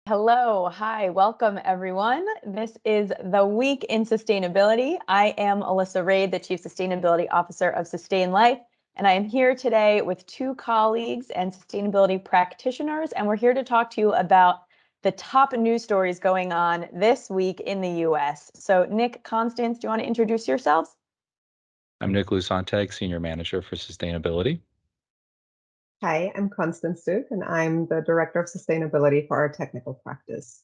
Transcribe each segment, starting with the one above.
Hello, hi, welcome everyone. This is the Week in Sustainability. I am Alyssa Raid, the Chief Sustainability Officer of Sustain.Life, and I am here today with two colleagues and sustainability practitioners, and we're here to talk to you about the top news stories going on this week in the US. So Nick, Constance, do you want to introduce yourselves? I'm Nick Lusanteg, Senior Manager for Sustainability. Hi, I'm Constance Duke, and I'm the Director of Sustainability for our technical practice.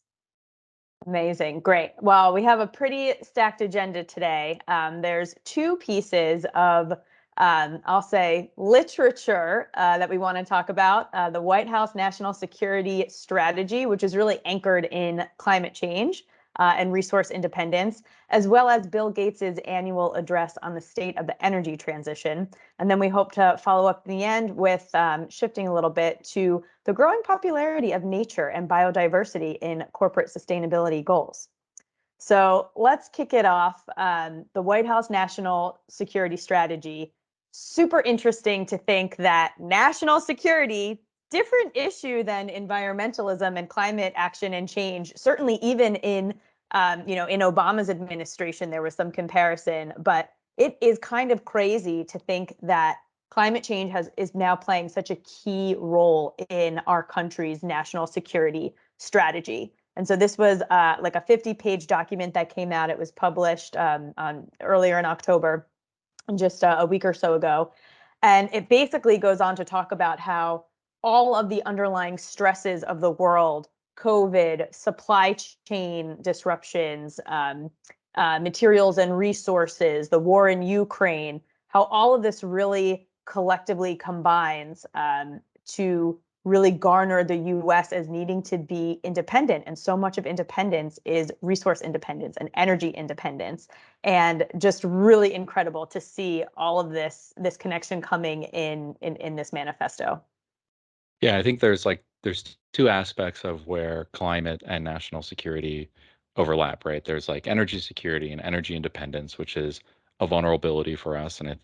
Amazing. Great. Well, we have a pretty stacked agenda today. There's two pieces of, I'll say, literature that we want to talk about. The White House National Security Strategy, which is really anchored in climate change and resource independence, as well as Bill Gates's annual address on the state of the energy transition. And then we hope to follow up in the end with shifting a little bit to the growing popularity of nature and biodiversity in corporate sustainability goals. So let's kick it off. The White House National Security Strategy. Super interesting to think that national security, different issue than environmentalism and climate action and change. Certainly, even in in Obama's administration, there was some comparison, but it is kind of crazy to think that climate change is now playing such a key role in our country's national security strategy. And so this was like a 50-page document that came out. It was published earlier in October, just a week or so ago. And it basically goes on to talk about how all of the underlying stresses of the world, COVID, supply chain disruptions, materials and resources, the war in Ukraine, how all of this really collectively combines to really garner the US as needing to be independent. And so much of independence is resource independence and energy independence. And just really incredible to see all of this connection coming in this manifesto. Yeah, I think there's two aspects of where climate and national security overlap, right? There's like energy security and energy independence, which is a vulnerability for us, and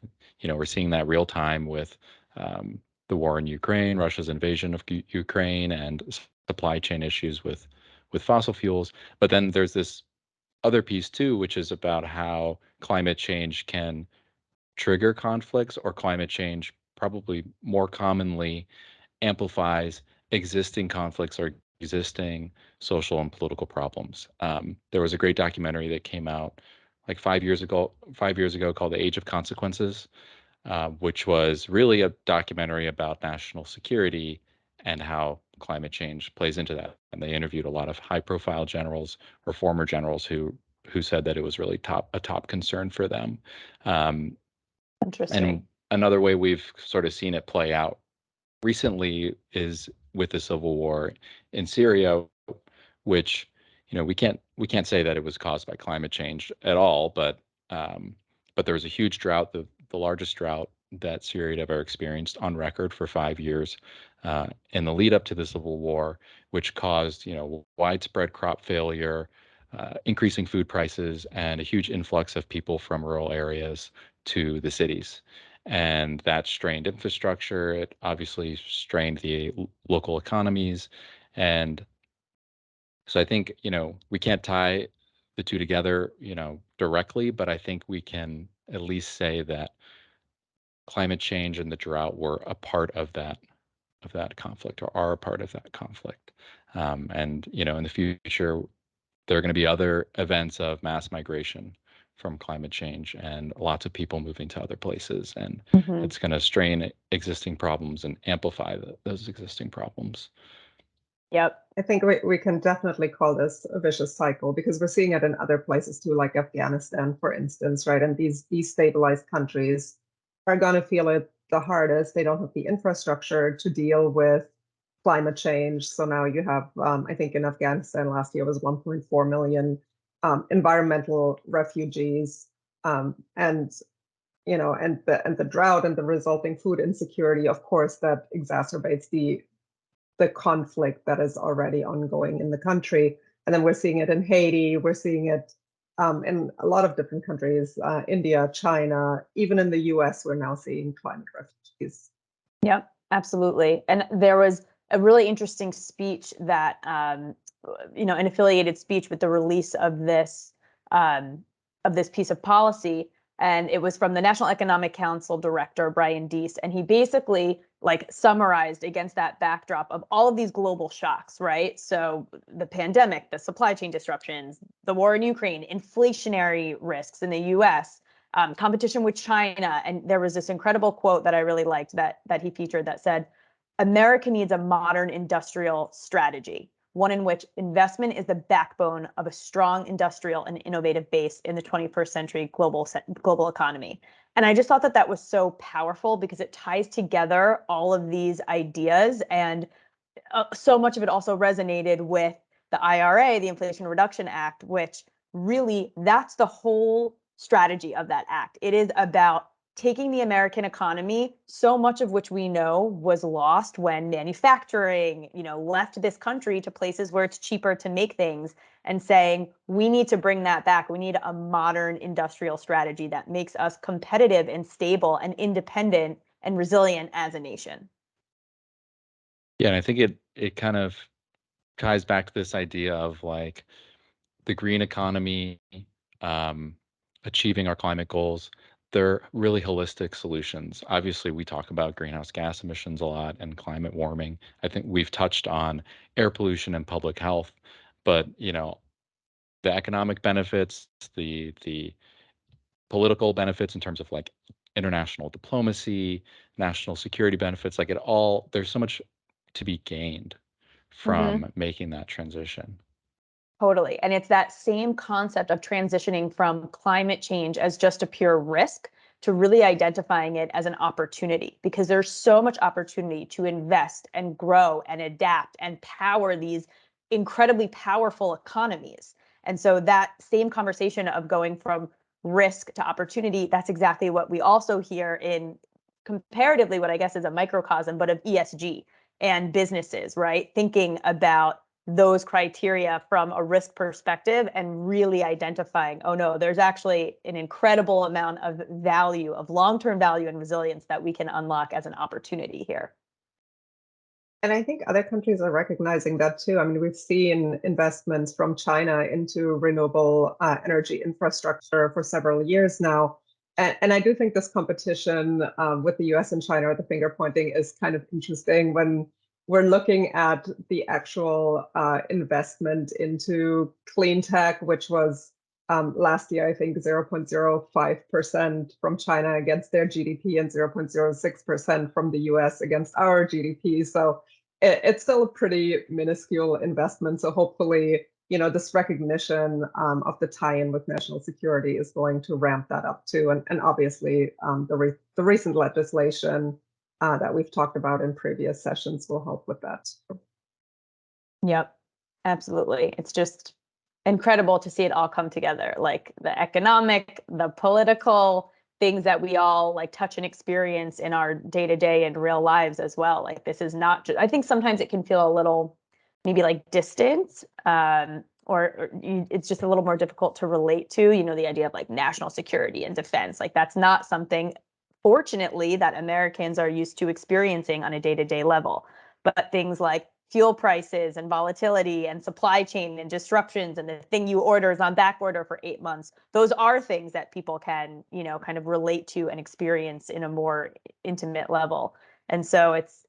we're seeing that real time with the war in Ukraine, Russia's invasion of Ukraine, and supply chain issues with fossil fuels. But then there's this other piece too, which is about how climate change can trigger conflicts, or climate change probably more commonly amplifies existing conflicts or existing social and political problems. There was a great documentary that came out like 5 years ago called The Age of Consequences, which was really a documentary about national security and how climate change plays into that. And they interviewed a lot of high-profile generals or former generals who said that it was really a top concern for them. Um, Interesting. and another way we've sort of seen it play out recently is with the civil war in Syria, which we can't say that it was caused by climate change at all, but there was a huge drought, the largest drought that Syria had ever experienced on record for 5 years in the lead up to the civil war, which caused widespread crop failure, increasing food prices, and a huge influx of people from rural areas to the cities. And that strained infrastructure. It obviously strained the local economies. And so I think, we can't tie the two together, directly, but I think we can at least say that climate change and the drought were a part of that conflict, or are a part of that conflict. And in the future, there are going to be other events of mass migration from climate change and lots of people moving to other places, and Mhm. it's going to strain existing problems and amplify those existing problems. Yep. I think we can definitely call this a vicious cycle because we're seeing it in other places too, like Afghanistan, for instance, right? And these destabilized countries are going to feel it the hardest. They don't have the infrastructure to deal with climate change. So now you have, I think in Afghanistan last year was 1.4 million environmental refugees, and the drought and the resulting food insecurity, of course, that exacerbates the conflict that is already ongoing in the country. And then we're seeing it in Haiti, we're seeing it in a lot of different countries, India, China, even in the US, we're now seeing climate refugees. Yep, absolutely. And there was a really interesting speech that an affiliated speech with the release of this piece of policy. And it was from the National Economic Council director, Brian Deese. And he basically like summarized against that backdrop of all of these global shocks, right? So the pandemic, the supply chain disruptions, the war in Ukraine, inflationary risks in the US, competition with China. And there was this incredible quote that I really liked that he featured that said, America needs a modern industrial strategy, one in which investment is the backbone of a strong industrial and innovative base in the 21st century global economy. And I just thought that was so powerful because it ties together all of these ideas. And so much of it also resonated with the IRA, the Inflation Reduction Act, which really that's the whole strategy of that act. It is about taking the American economy, so much of which we know was lost when manufacturing, left this country to places where it's cheaper to make things, and saying, we need to bring that back. We need a modern industrial strategy that makes us competitive and stable and independent and resilient as a nation. Yeah, and I think it kind of ties back to this idea of like the green economy, achieving our climate goals. They're really holistic solutions. Obviously, we talk about greenhouse gas emissions a lot and climate warming. I think we've touched on air pollution and public health, but the economic benefits, the political benefits in terms of like international diplomacy, national security benefits, like there's so much to be gained from making that transition. Totally. And it's that same concept of transitioning from climate change as just a pure risk to really identifying it as an opportunity, because there's so much opportunity to invest and grow and adapt and power these incredibly powerful economies. And so that same conversation of going from risk to opportunity, that's exactly what we also hear in comparatively what I guess is a microcosm, but of ESG and businesses, right? Thinking about those criteria from a risk perspective and really identifying, oh no, there's actually an incredible amount of value, of long-term value and resilience that we can unlock as an opportunity here. And I think other countries are recognizing that too. I mean, we've seen investments from China into renewable energy infrastructure for several years now. And I do think this competition with the US and China, or the finger pointing, is kind of interesting when we're looking at the actual investment into clean tech, which was last year, I think 0.05% from China against their GDP and 0.06% from the US against our GDP. So it's still a pretty minuscule investment. So hopefully, this recognition of the tie-in with national security is going to ramp that up too. And obviously, the recent legislation that we've talked about in previous sessions will help with that. Yep, absolutely. It's just incredible to see it all come together, like the economic, the political things that we all like touch and experience in our day-to-day and real lives as well. Like this is not just, I think sometimes it can feel a little maybe like distant, it's just a little more difficult to relate to, the idea of like national security and defense. Like that's not something, fortunately, that Americans are used to experiencing on a day-to-day level. But things like fuel prices and volatility and supply chain and disruptions and the thing you order is on back order for 8 months, those are things that people can, kind of relate to and experience in a more intimate level. And so it's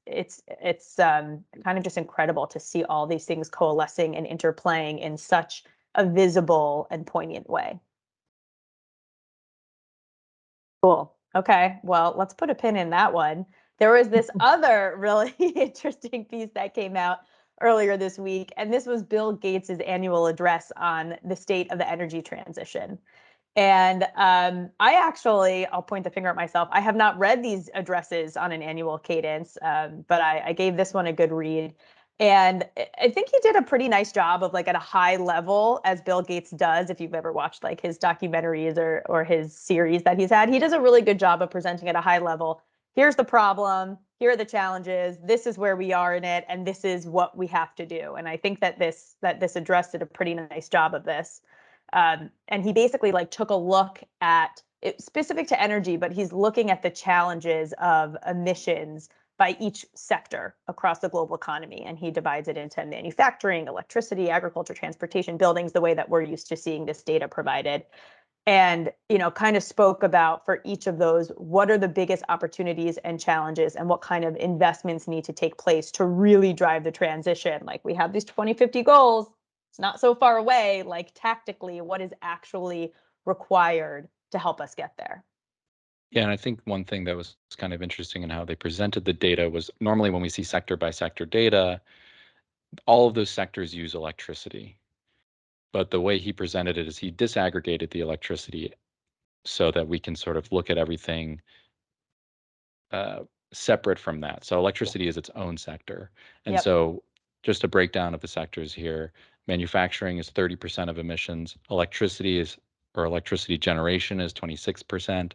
kind of just incredible to see all these things coalescing and interplaying in such a visible and poignant way. Cool. Okay. Well, let's put a pin in that one. There was this other really interesting piece that came out earlier this week, and this was Bill Gates's annual address on the state of the energy transition. And I'll point the finger at myself. I have not read these addresses on an annual cadence, but I gave this one a good read. And I think he did a pretty nice job of like at a high level, as Bill Gates does. If you've ever watched like his documentaries or his series that he's had, he does a really good job of presenting at a high level. Here's the problem. Here are the challenges. This is where we are in it, and this is what we have to do. And I think that this address did a pretty nice job of this. And he basically like took a look at it specific to energy, but he's looking at the challenges of emissions by each sector across the global economy. And he divides it into manufacturing, electricity, agriculture, transportation, buildings, the way that we're used to seeing this data provided. And, kind of spoke about for each of those, what are the biggest opportunities and challenges and what kind of investments need to take place to really drive the transition. Like we have these 2050 goals, it's not so far away, like tactically, what is actually required to help us get there? Yeah, and I think one thing that was kind of interesting in how they presented the data was normally when we see sector by sector data, all of those sectors use electricity. But the way he presented it is he disaggregated the electricity so that we can sort of look at everything separate from that. So electricity is its own sector. And Yep. so just a breakdown of the sectors here, manufacturing is 30% of emissions, electricity generation is 26%,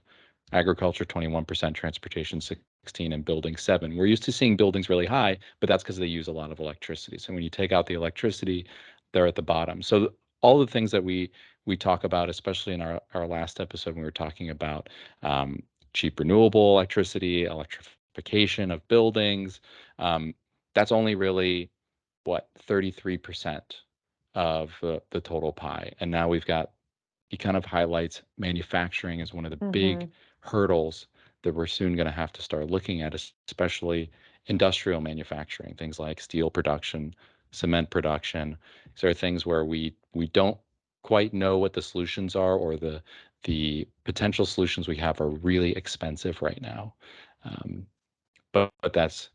agriculture 21%, transportation 16, and building 7. We're used to seeing buildings really high, but that's because they use a lot of electricity. So when you take out the electricity, they're at the bottom. So all the things that we talk about, especially in our last episode when we were talking about cheap renewable electricity, electrification of buildings, that's only really what 33% of the total pie. And now he kind of highlights manufacturing as one of the big hurdles that we're soon going to have to start looking at, especially industrial manufacturing, things like steel production, cement production. These are things where we don't quite know what the solutions are, or the potential solutions we have are really expensive right now. But that's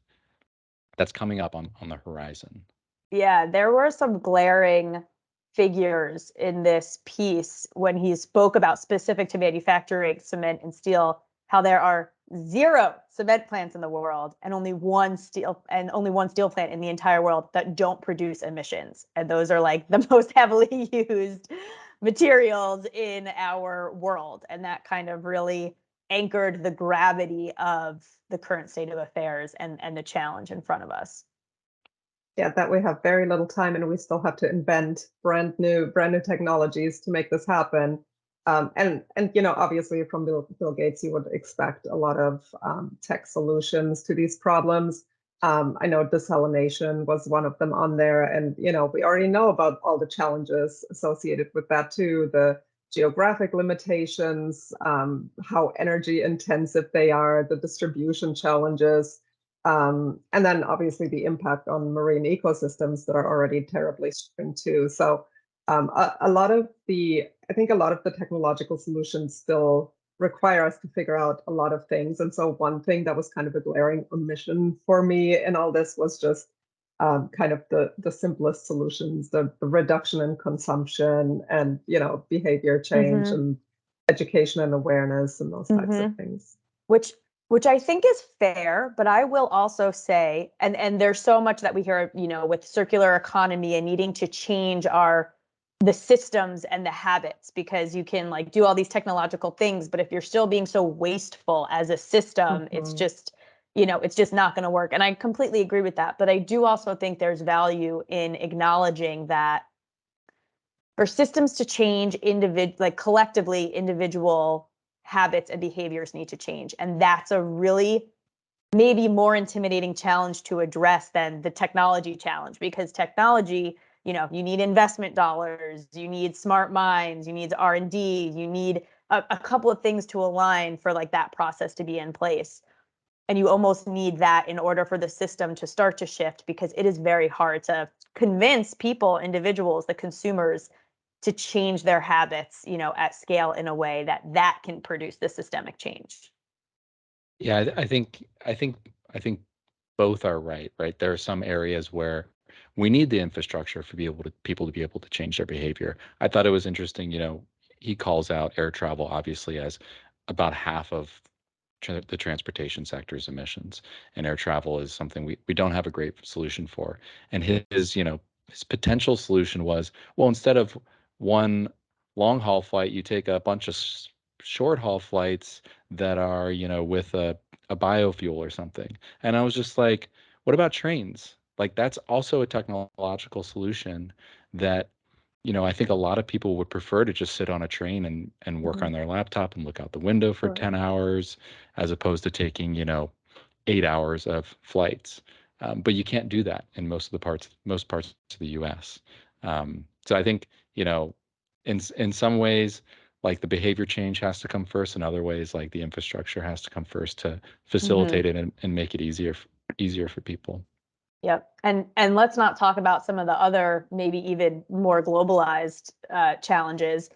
coming up on the horizon. Yeah, there were some glaring figures in this piece when he spoke about specific to manufacturing cement and steel, how there are 0 cement plants in the world and only one steel plant in the entire world that don't produce emissions. And those are like the most heavily used materials in our world. And that kind of really anchored the gravity of the current state of affairs and the challenge in front of us. Yeah, that we have very little time and we still have to invent brand new technologies to make this happen. And obviously from Bill Gates, you would expect a lot of tech solutions to these problems. I know desalination was one of them on there, and we already know about all the challenges associated with that too, the geographic limitations, how energy intensive they are, the distribution challenges. And then obviously the impact on marine ecosystems that are already terribly strained too. So I think a lot of the technological solutions still require us to figure out a lot of things. And so one thing that was kind of a glaring omission for me in all this was just kind of the simplest solutions, the reduction in consumption and behavior change and education and awareness and those types of things. Which I think is fair, but I will also say, and there's so much that we hear, with circular economy and needing to change the systems and the habits, because you can like do all these technological things, but if you're still being so wasteful as a system, it's just not going to work. And I completely agree with that. But I do also think there's value in acknowledging that for systems to change, collectively, individual habits and behaviors need to change. And that's a really maybe more intimidating challenge to address than the technology challenge, because technology, you need investment dollars, you need smart minds, you need R&D, you need a couple of things to align for like that process to be in place. And you almost need that in order for the system to start to shift, because it is very hard to convince people, individuals, the consumers, to change their habits, at scale in a way that can produce the systemic change. Yeah, I think both are right. There are some areas where we need the infrastructure for people to be able to change their behavior. I thought it was interesting, he calls out air travel obviously as about half of the transportation sector's emissions, and air travel is something we don't have a great solution for. And his potential solution was, well, instead of one long haul flight, you take a bunch of short haul flights that are, with a biofuel or something. And I was just like, what about trains? Like that's also a technological solution that, I think a lot of people would prefer to just sit on a train and work on their laptop and look out the window for 10 hours, as opposed to taking, 8 hours of flights. But you can't do that in most parts of the U.S. So I think, in some ways, like the behavior change has to come first. In other ways, like the infrastructure has to come first to facilitate it and make it easier for people. Yep. And let's not talk about some of the other, maybe even more globalized challenges.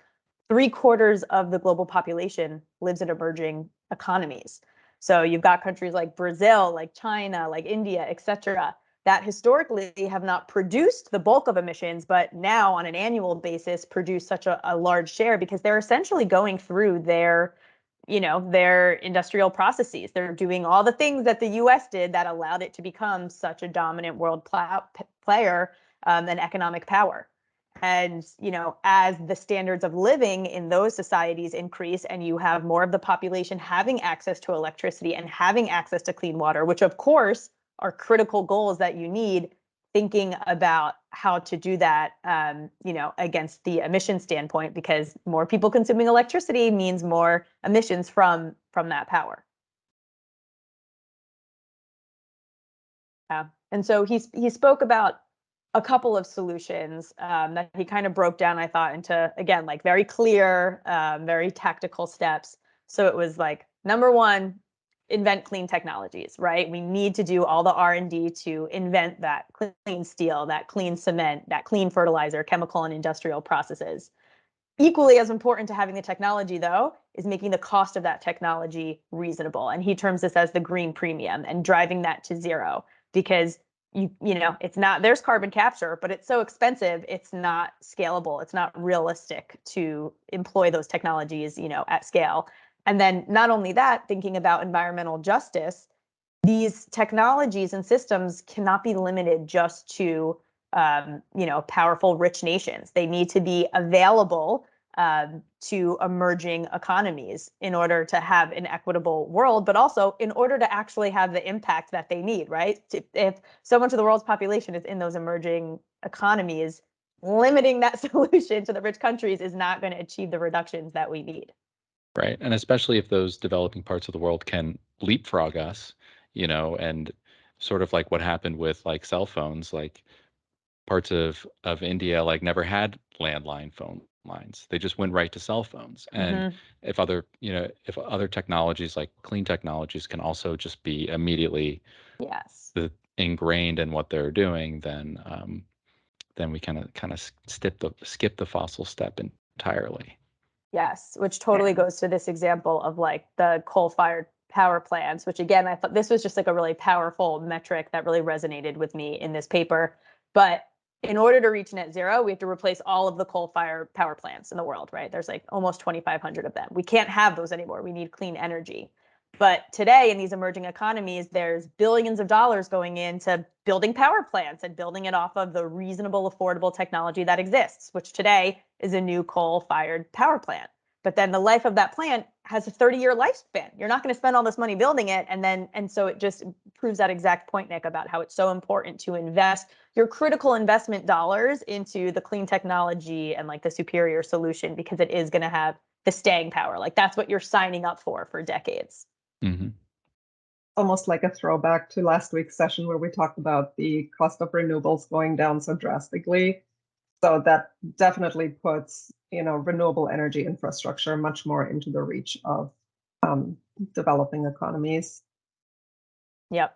3/4 of the global population lives in emerging economies. So you've got countries like Brazil, like China, like India, et cetera, that historically have not produced the bulk of emissions, but now on an annual basis produce such a large share because they're essentially going through their industrial processes. They're doing all the things that the US did that allowed it to become such a dominant world player and economic power. And, as the standards of living in those societies increase and you have more of the population having access to electricity and having access to clean water, which of course are critical goals that you need, thinking about how to do that, against the emission standpoint, because more people consuming electricity means more emissions from that power. Yeah. And so he spoke about a couple of solutions that he kind of broke down, I thought, into, again, like very clear, very tactical steps. So it was like, number one, invent clean technologies, right? We need to do all the R&D to invent that clean steel, that clean cement, that clean fertilizer, chemical and industrial processes. Equally as important to having the technology, though, is making the cost of that technology reasonable. And he terms this as the green premium and driving that to zero, because it's not, there's carbon capture, but it's so expensive, it's not scalable. It's not realistic to employ those technologies, at scale. And then not only that, thinking about environmental justice, these technologies and systems cannot be limited just to powerful, rich nations. They need to be available to emerging economies in order to have an equitable world, but also in order to actually have the impact that they need, right? If so much of the world's population is in those emerging economies, limiting that solution to the rich countries is not going to achieve the reductions that we need. Right. And especially if those developing parts of the world can leapfrog us, and sort of like what happened with like cell phones, like parts of India like never had landline phone lines. They just went right to cell phones. And if other technologies like clean technologies can also just be immediately Yes. ingrained in what they're doing, then we kind of skip the fossil step entirely. Yes, which totally goes to this example of like the coal-fired power plants, which again, I thought this was just like a really powerful metric that really resonated with me in this paper. But in order to reach net zero, we have to replace all of the coal-fired power plants in the world, right? There's like almost 2,500 of them. We can't have those anymore. We need clean energy. But today in these emerging economies, there's billions of dollars going into building power plants and building it off of the reasonable, affordable technology that exists, which today is a new coal-fired power plant. But then the life of that plant has a 30-year lifespan. You're not going to spend all this money building it. And so it just proves that exact point, Nick, about how it's so important to invest your critical investment dollars into the clean technology and like the superior solution, because it is going to have the staying power. Like that's what you're signing up for decades. Mm-hmm. Almost like a throwback to last week's session where we talked about the cost of renewables going down so drastically. So that definitely puts, renewable energy infrastructure much more into the reach of developing economies. Yep.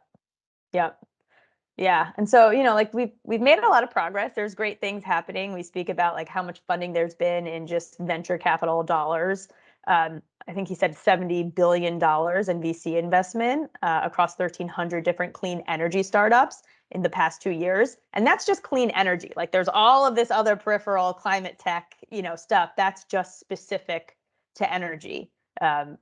Yeah. And so, like we've made a lot of progress. There's great things happening. We speak about like how much funding there's been in just venture capital dollars. I think he said $70 billion in VC investment across 1,300 different clean energy startups in the past 2 years. And that's just clean energy. Like there's all of this other peripheral climate tech, stuff that's just specific to energy,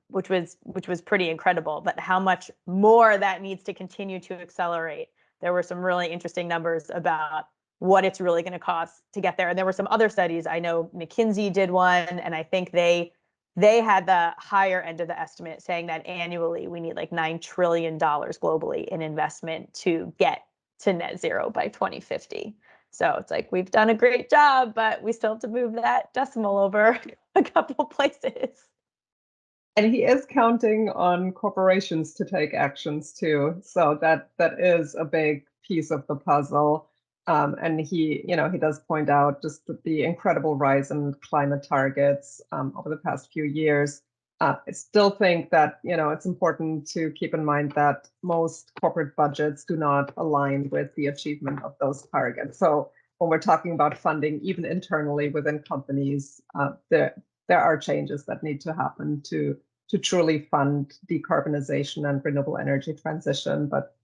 which was pretty incredible. But how much more that needs to continue to accelerate. There were some really interesting numbers about what it's really going to cost to get there. And there were some other studies. I know McKinsey did one, and I think they had the higher end of the estimate, saying that annually we need like $9 trillion globally in investment to get to net zero by 2050. So it's like we've done a great job, but we still have to move that decimal over a couple places. And he is counting on corporations to take actions too. So that is a big piece of the puzzle. And he does point out just the incredible rise in climate targets over the past few years. I still think that, it's important to keep in mind that most corporate budgets do not align with the achievement of those targets. So when we're talking about funding, even internally within companies, there are changes that need to happen to truly fund decarbonization and renewable energy transition. But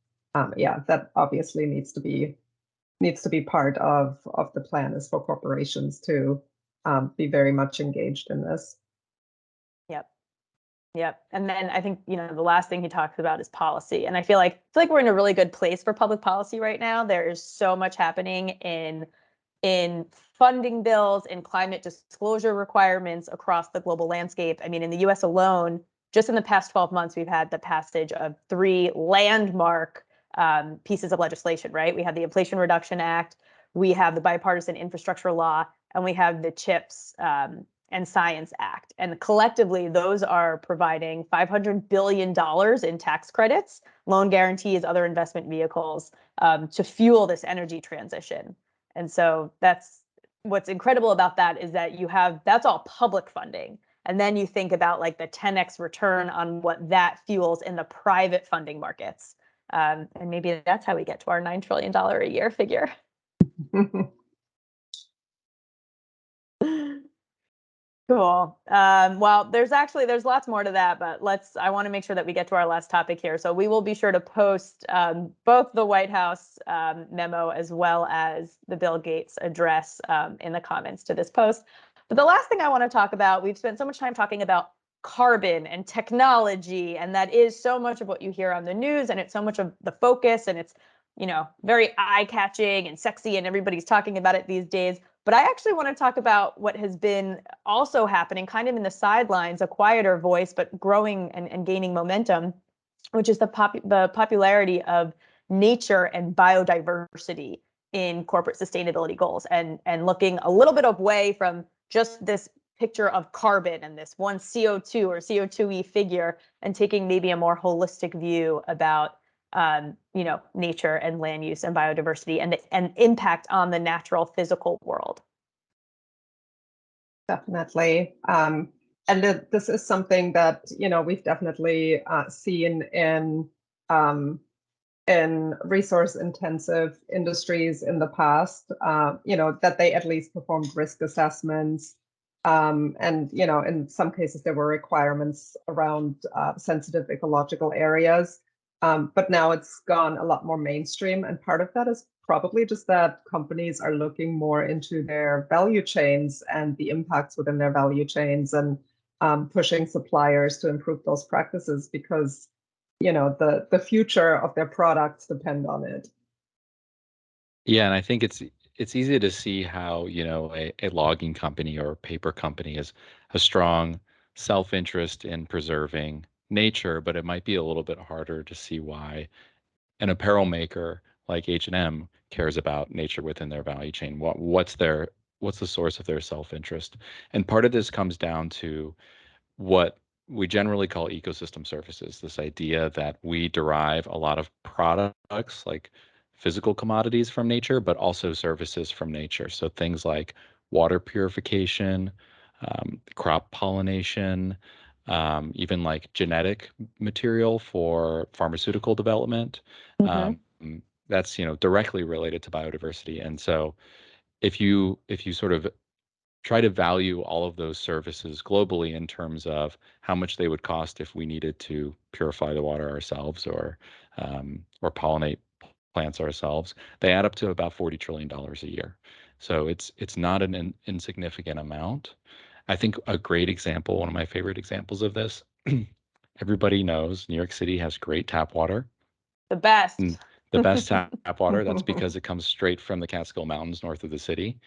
yeah, that obviously needs to be part of the plan, is for corporations to be very much engaged in this. Yep. Yep. And then I think, the last thing he talks about is policy. And I feel like we're in a really good place for public policy right now. There is so much happening in funding bills, in climate disclosure requirements across the global landscape. I mean, in the US alone, just in the past 12 months, we've had the passage of 3 landmark pieces of legislation, right? We have the Inflation Reduction Act, we have the Bipartisan Infrastructure Law, and we have the CHIPS and Science Act. And collectively, those are providing $500 billion in tax credits, loan guarantees, other investment vehicles to fuel this energy transition. And so that's what's incredible about that, is that that's all public funding. And then you think about like the 10x return on what that fuels in the private funding markets. And maybe that's how we get to our $9 trillion a year figure. Cool. Well, there's lots more to that, but I want to make sure that we get to our last topic here. So we will be sure to post both the White House memo as well as the Bill Gates address in the comments to this post. But the last thing I want to talk about, we've spent so much time talking about carbon and technology, and that is so much of what you hear on the news, and it's so much of the focus, and it's, very eye-catching and sexy, and everybody's talking about it these days. But I actually want to talk about what has been also happening kind of in the sidelines, a quieter voice, but growing and gaining momentum, which is the popularity of nature and biodiversity in corporate sustainability goals, and looking a little bit away from just this picture of carbon and this one CO2 or CO2e figure, and taking maybe a more holistic view about nature and land use and biodiversity and impact on the natural physical world. Definitely. And this is something that, we've definitely seen in resource intensive industries in the past, that they at least performed risk assessments. And, in some cases, there were requirements around sensitive ecological areas. But now it's gone a lot more mainstream. And part of that is probably just that companies are looking more into their value chains and the impacts within their value chains, and pushing suppliers to improve those practices, because, the future of their products depend on it. Yeah, and I think it's easy to see how, a logging company or a paper company has a strong self-interest in preserving nature, but it might be a little bit harder to see why an apparel maker like H&M cares about nature within their value chain. What's the source of their self-interest? And part of this comes down to what we generally call ecosystem services, this idea that we derive a lot of products like physical commodities from nature, but also services from nature. So things like water purification, crop pollination, even like genetic material for pharmaceutical development. That's directly related to biodiversity. And so if you sort of try to value all of those services globally in terms of how much they would cost if we needed to purify the water ourselves or pollinate plants ourselves, they add up to about $40 trillion a year. So it's not an insignificant amount. I think a great example, one of my favorite examples of this, everybody knows New York City has great tap water. The best. The best tap water. That's because it comes straight from the Catskill Mountains north of the city.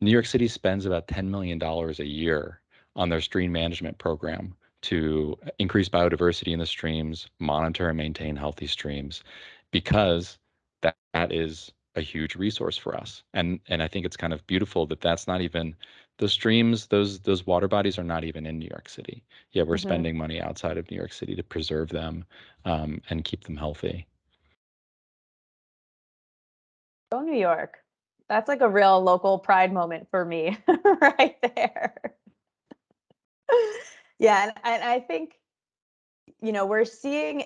New York City spends about $10 million a year on their stream management program to increase biodiversity in the streams, monitor and maintain healthy streams, because that is a huge resource for us. And I think it's kind of beautiful that that's not even the streams, those water bodies are not even in New York City. Yet we're spending money outside of New York City to preserve them and keep them healthy. Go New York. That's like a real local pride moment for me right there. Yeah, and I think, you know, we're seeing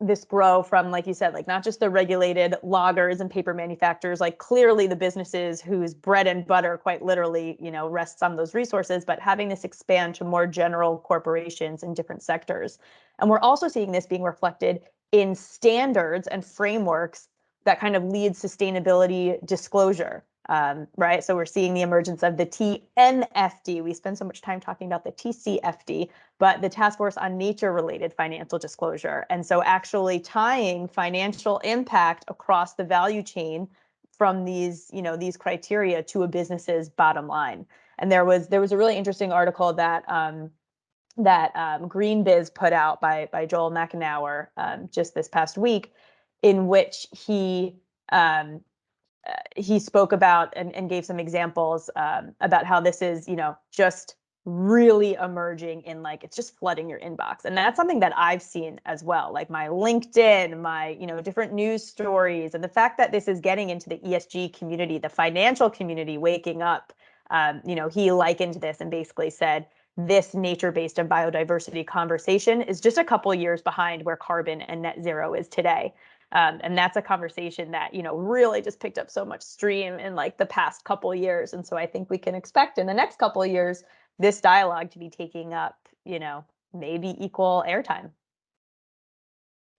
this grow from, like you said, like not just the regulated loggers and paper manufacturers, like clearly the businesses whose bread and butter quite literally, you know, rests on those resources, but having this expand to more general corporations in different sectors. And we're also seeing this being reflected in standards and frameworks that kind of lead sustainability disclosure. Right. So we're seeing the emergence of the TNFD. We spend so much time talking about the TCFD, but the Task Force on Nature-related Financial Disclosure. And so actually tying financial impact across the value chain from these, you know, these criteria to a business's bottom line. And there was a really interesting article that Green Biz put out by Joel McEnauer just this past week, in which he spoke about and gave some examples about how this is, you know, just really emerging in, like, it's just flooding your inbox. And that's something that I've seen as well, like my LinkedIn, my, you know, different news stories, and the fact that this is getting into the ESG community, the financial community waking up. You know, he likened this and basically said, this nature-based and biodiversity conversation is just a couple years behind where carbon and net zero is today. And that's a conversation that, you know, really just picked up so much steam in like the past couple of years. And so I think we can expect in the next couple of years, this dialogue to be taking up, you know, maybe equal airtime.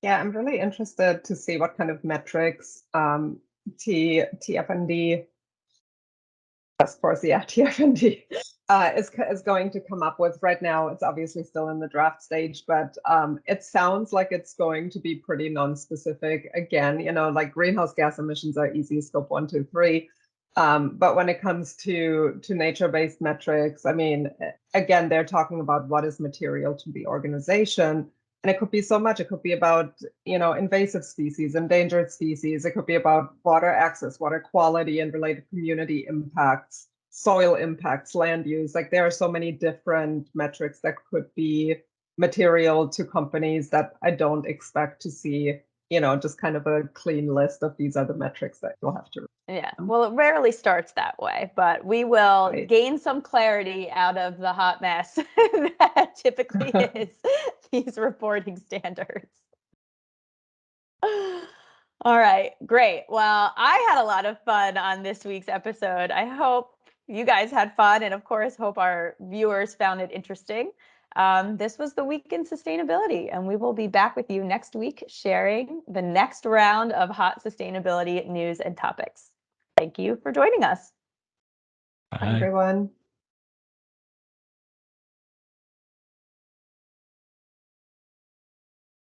Yeah, I'm really interested to see what kind of metrics TFND, task force, yeah, TFND is going to come up with. Right now, it's obviously still in the draft stage, but it sounds like it's going to be pretty non-specific. Again, you know, like greenhouse gas emissions are easy, scope 1, 2, 3. But when it comes to nature-based metrics, I mean, again, they're talking about what is material to the organization. And it could be so much. It could be about, you know, invasive species, endangered species. It could be about water access, water quality, and related community impacts, soil impacts, land use. Like there are so many different metrics that could be material to companies that I don't expect to see, you know, just kind of a clean list of these are the metrics that you'll have to. Yeah, well, it rarely starts that way, but we will Right. gain some clarity out of the hot mess that typically is these reporting standards. All right, great. Well, I had a lot of fun on this week's episode. I hope you guys had fun, and of course, hope our viewers found it interesting. This was the Week in Sustainability, and we will be back with you next week sharing the next round of hot sustainability news and topics. Thank you for joining us. Bye. Hi, everyone.